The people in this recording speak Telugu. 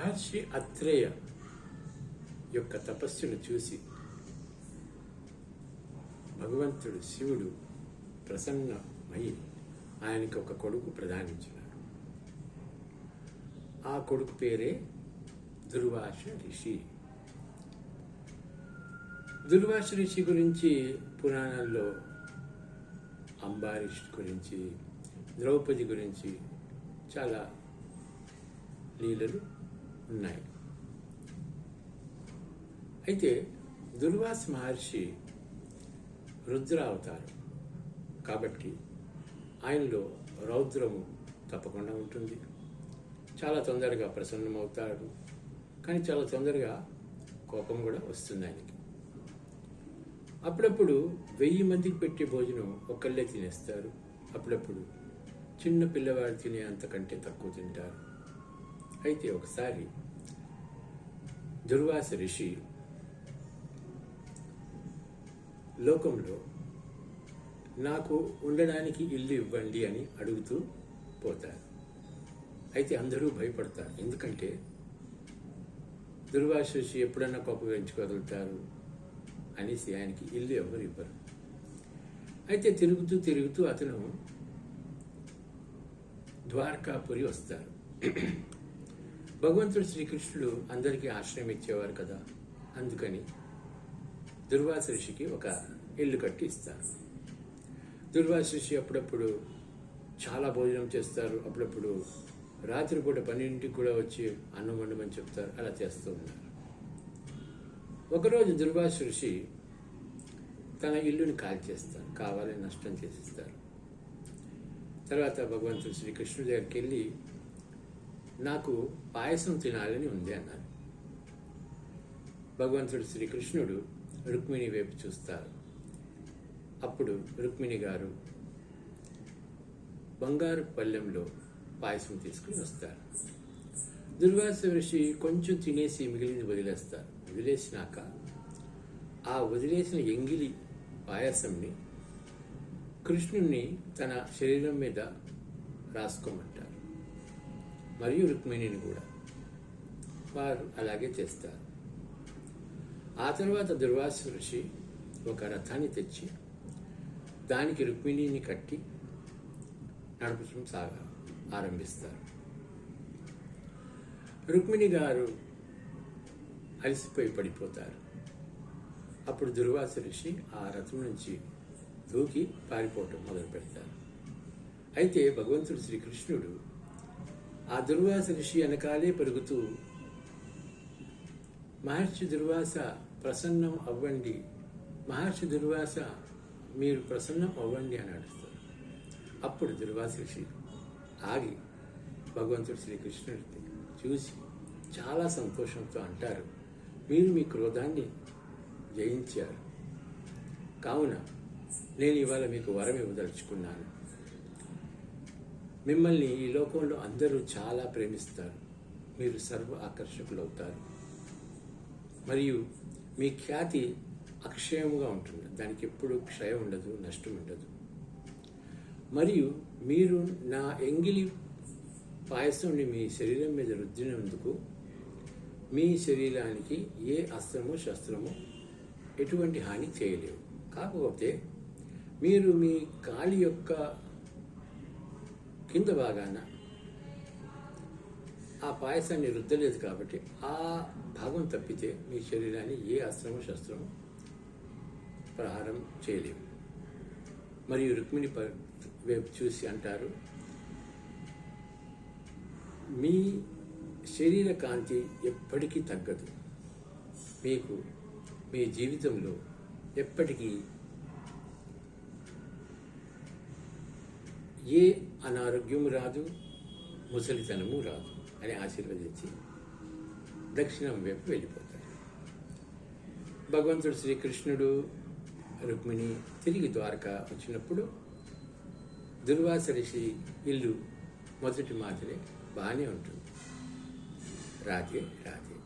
మహర్షి అత్రేయ యొక్క తపస్సును చూసి భగవంతుడు శివుడు ప్రసన్నమై ఆయనకి ఒక కొడుకు ప్రదానించినాడు. ఆ కొడుకు పేరే దుర్వాస ఋషి. దుర్వాస ఋషి గురించి పురాణాల్లో అంబారీష్ గురించి, ద్రౌపది గురించి చాలా లీలలు ఉన్నాయి. అయితే దుర్వాస మహర్షి రుద్ర అవతారం కాబట్టి ఆయనలో రౌద్రము తప్పకుండా ఉంటుంది. చాలా తొందరగా ప్రసన్నమవుతాడు, కానీ చాలా తొందరగా కోపం కూడా వస్తుంది ఆయనకి. అప్పుడప్పుడు 1000 మందికి పెట్టే భోజనం ఒక్కళ్ళే తినేస్తారు. అప్పుడప్పుడు చిన్న పిల్లవాడు తినే అంతకంటే తక్కువ తింటారు. అయితే ఒకసారి దుర్వాస ఋషి లోకంలో నాకు ఉండడానికి ఇల్లు ఇవ్వండి అని అడుగుతూ పోతారు. అయితే అందరూ భయపడతారు. ఎందుకంటే దుర్వాస ఋషి ఎప్పుడన్నా కోపగించుకోగలుగుతారు అనేసి ఆయనకి ఇల్లు ఎవరు ఇవ్వరు. అయితే తిరుగుతూ అతను ద్వారకాపురి వస్తారు. భగవంతుడు శ్రీకృష్ణుడు అందరికీ ఆశ్రయం ఇచ్చేవారు కదా, అందుకని దుర్వాస ఋషికి ఒక ఇల్లు కట్టి ఇస్తారు. దుర్వాస ఋషి అప్పుడప్పుడు చాలా భోజనం చేస్తారు. అప్పుడప్పుడు రాత్రిపూట 12ంటికి కూడా వచ్చి అన్నం వండమని చెప్తారు. అలా చేస్తూ ఉన్నారు. ఒకరోజు దుర్వాస ఋషి తన ఇల్లుని కాల్చేస్తారు, కావాలని నష్టం చేసిస్తారు. తర్వాత భగవంతుడు శ్రీకృష్ణుడి దగ్గరికి వెళ్ళి నాకు పాయసం తినాలని ఉంది అన్నారు. భగవంతుడు శ్రీకృష్ణుడు రుక్మిణి వైపు చూస్తారు. అప్పుడు రుక్మిణి గారు బంగారు పళ్ళెంలో పాయసం తీసుకుని వస్తారు. దుర్వాస ఋషి కొంచెం తినేసి మిగిలింది వదిలేస్తారు. వదిలేసినాక ఆ వదిలేసిన ఎంగిలి పాయసంని కృష్ణుణ్ణి తన శరీరం మీద రాసుకోమంటారు. మరియు రుక్మిణిని కూడా. వారు అలాగే చేస్తారు. ఆ తర్వాత దుర్వాస ఋషి ఒక రథాన్ని తెచ్చి దానికి రుక్మిణిని కట్టి నడపడం ఆరంభిస్తారు. రుక్మిణి గారు అలసిపోయి పడిపోతారు. అప్పుడు దుర్వాస ఋషి ఆ రథం నుంచి దూకి పారిపోవటం మొదలు పెడతారు. అయితే భగవంతుడు శ్రీకృష్ణుడు ఆ దుర్వాస ఋషి వెనకాలే పెరుగుతూ మహర్షి దుర్వాస ప్రసన్నం అవ్వండి, మహర్షి దుర్వాస మీరు ప్రసన్నం అవ్వండి అని అడుగుతారు. అప్పుడు దుర్వాస ఋషి ఆగి భగవంతుడు శ్రీకృష్ణుడిని చూసి చాలా సంతోషంతో అంటారు, మీరు మీ క్రోధాన్ని జయించారు, కావున నేను ఇవాళ మీకు వరం ఇవ్వదలుచుకున్నాను. మిమ్మల్ని ఈ లోకంలో అందరూ చాలా ప్రేమిస్తారు. మీరు సర్వ ఆకర్షకులు అవుతారు. మరియు మీ ఖ్యాతి అక్షయముగా ఉంటుంది. దానికి ఎప్పుడు క్షయం ఉండదు, నష్టం ఉండదు. మరియు మీరు నా ఎంగిలి పాయసంని మీ శరీరం మీద రుద్దినందుకు మీ శరీరానికి ఏ అస్త్రము శస్త్రము ఎటువంటి హాని చేయలేవు. కాకపోతే మీరు మీ కాలి యొక్క కింద భాగాన ఆ పాయసాన్ని రుద్దలేదు కాబట్టి ఆ భాగం తప్పితే మీ శరీరాన్ని ఏ అస్త్రము శస్త్రము ప్రహారం చేయలేవు. మరియు రుక్మిణి వైపు చూసి అంటారు, మీ శరీర కాంతి ఎప్పటికీ తగ్గదు. మీకు మీ జీవితంలో ఎప్పటికీ ఏ అనారోగ్యము రాదు, ముసలితనము రాదు అని ఆశీర్వదించి దక్షిణం వైపు వెళ్ళిపోతారు. భగవంతుడు శ్రీకృష్ణుడు రుక్మిణి తిరిగి ద్వారకా వచ్చినప్పుడు దుర్వాస ఋషి ఇల్లు మొదటి మాదిరి బాగానే ఉంటుంది. రాధే రాధే.